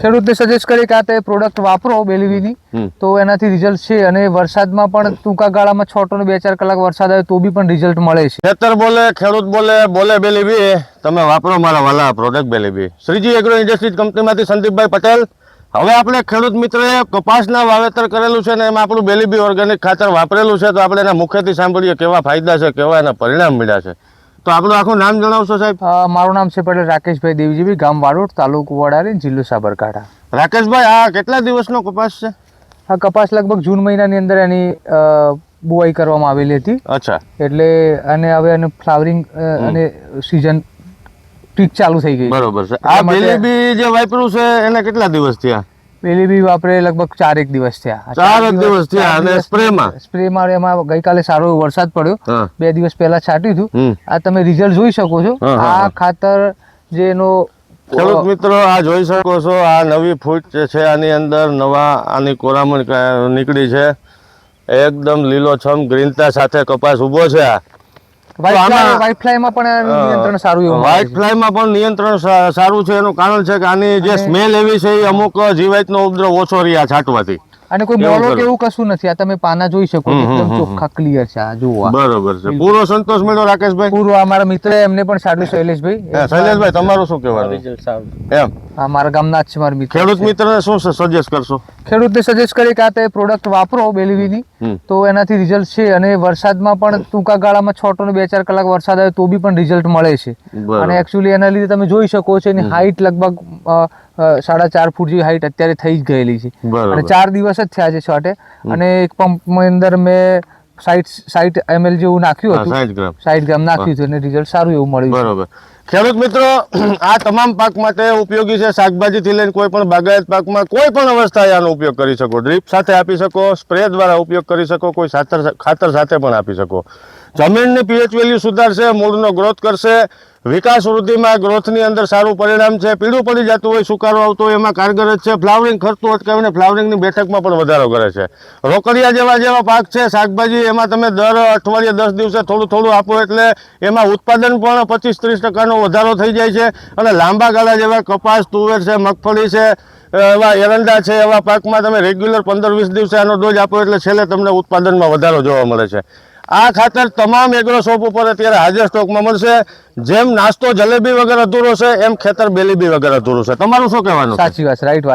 ખેડૂતને સજેસ્ટ કરી કે આ તે પ્રોડક્ટ વાપરો બેલીવીની તો એનાથી રિઝલ્ટ છે અને વરસાદમાં પણ ટૂંકા ગાળામાં 6 to 2-4 કલાક વરસાદ આવે તો બી પણ રિઝલ્ટ મળે છે। ખેતર બોલે, ખેડૂત બોલે, બોલે બેલીવી, તમે વાપરો મારા વાલા પ્રોડક્ટ બેલીવી। શ્રીજી એગ્રો ઇન્ડસ્ટ્રીઝ કંપનીમાંથી સંદીપભાઈ પટેલ। હવે આપણે ખેડૂત મિત્રએ કપાસના વાવેતર કરેલું છે ને એમાં આપણું બેલીવી ઓર્ગેનિક ખાતર વાપરેલું છે, તો આપણે એના મુખ્યથી સાંભળીએ કેવા ફાયદા છે, કેવા એના પરિણામ મળ્યા છે। તો આપણું આખું નામ જણાવશો સાહેબ? મારું નામ છે પટેલ રાકેશભાઈ દેવજીભાઈ, ગામ વાડોડ, તાલુકો વડાલી, જિલ્લો સાબરકાંઠા। રાકેશભાઈ, આ કેટલા દિવસનો કપાસ છે? આ કપાસ લગભગ જૂન મહિનાની અંદર એની બુવાઈ કરવામાં આવેલી હતી। અચ્છા, એટલે અને હવે એને ફ્લાવરિંગ અને સીઝન પીક ચાલુ થઈ ગઈ। બરોબર છે। આ બેલીવી જે વાપર્યું છે એને કેટલા દિવસ થયા? બેલીવી વાપરે લગભગ 4 દિવસ થયા। 4 દિવસ થયા। અને સ્પ્રેમાં એમાં ગઈકાલે સારો એવો વરસાદ પડ્યો, 2 દિવસ પહેલા છાંટ્યું હતું। આ તમે રિઝલ્ટ જોઈ શકો છો। આ ખાતર જે એનો ખેડૂત મિત્રો આ જોઈ શકો છો, આ નવી ફૂટ છે, આની અંદર નવા આની કોરામણ નીકળી છે, એકદમ લીલોછમ ગ્રીનતા સાથે કપાસ ઉભો છે। વ્હાઇટ ફ્લાયમાં પણ નિયંત્રણ સારું એવું, વ્હાઇટ ફ્લાયમાં પણ નિયંત્રણ સારું છે। એનું કારણ છે કે આની જે સ્મેલ એવી છે એ અમુક જીવાતનો ઉપદ્રવ ઓછો રહ્યા છાંટવાથી, અને કોઈ બોલો કે એવું કશું નથી। આ તમે પાના જોઈ શકો છો, એકદમ ચોખ્ખા ક્લિયર છે। આ જુઓ, બરોબર છે। પૂરો સંતોષ મળ્યો રાકેશભાઈ? પૂરો। અમારા મિત્ર એમને પણ સાડું શૈલેષભાઈ। શૈલેષભાઈ, તમારું શું કહેવાનું? એમ આ મારા ગામના જ છે મારા મિત્ર। ખેડૂત મિત્રને શું સજેસ્ટ કરશો? ખેડૂતને સજેસ્ટ કરી કે આ તે પ્રોડક્ટ વાપરો બેલીવીની તો એનાથી રિઝલ્ટ છે અને વરસાદમાં પણ ટૂંકા ગાળામાં 6 to 2-4 કલાક વરસાદ આવે તો બી પણ રિઝલ્ટ મળે છે। અને એકચ્યુઅલી એના લીધે તમે જોઈ શકો છો એની હાઈટ લગભગ 4.5 ફૂટ જેવી હાઈટ અત્યારે થઈ જ ગયેલી છે, અને 4 દિવસ જ થયા છે છોટે। અને એક પંપની અંદર મેં 60 ml જેવું નાખ્યું હતું, 60 ગ્રામ નાખ્યું હતું, અને રિઝલ્ટ સારું એવું મળ્યું। બરોબર। ખેડૂત મિત્રો, આ તમામ પાક માટે ઉપયોગી છે। શાકભાજીથી લઈને કોઈ પણ બાગાયત પાકમાં કોઈ પણ અવસ્થાએ આનો ઉપયોગ કરી શકો। ડ્રીપ સાથે આપી શકો, સ્પ્રે દ્વારા ઉપયોગ કરી શકો, કોઈ ખાતર સાથે પણ આપી શકો। જમીનની પીએચ વેલ્યુ સુધારશે, મૂળનો ગ્રોથ કરશે, વિકાસ વૃદ્ધિમાં ગ્રોથની અંદર સારું પરિણામ છે। પીળું પડી જતું હોય, સુકારો આવતો હોય એમાં કારગર જ છે। ફ્લાવરિંગ ખર્ચું અટકાવીને ફ્લાવરિંગની બેઠકમાં પણ વધારો કરે છે। રોકડિયા જેવા પાક છે, શાકભાજી, એમાં તમે દર અઠવાડિયે 10 દિવસે થોડું થોડું આપો એટલે એમાં ઉત્પાદન પણ 25-30% વધારો થઈ જાય છે। અને લાંબા ગાળા જેવા કપાસ, તુવેર છે, મગફળી છે, એવા એરંડા છે, એવા પાકમાં તમે રેગ્યુલર 15-20 દિવસે આનો ડોઝ આપો એટલે છેલ્લે તમને ઉત્પાદનમાં વધારો જોવા મળે છે। આ ખાતર તમામ એગ્રો શોપ ઉપર અત્યારે હાજર સ્ટોકમાં મળશે। જેમ નાસ્તો જલેબી વગર અધૂરો છે, એમ ખેતર બેલીવી વગર અધૂરું છે। તમારું શું કહેવાનું? સાચી વાત, રાઈટ વાત।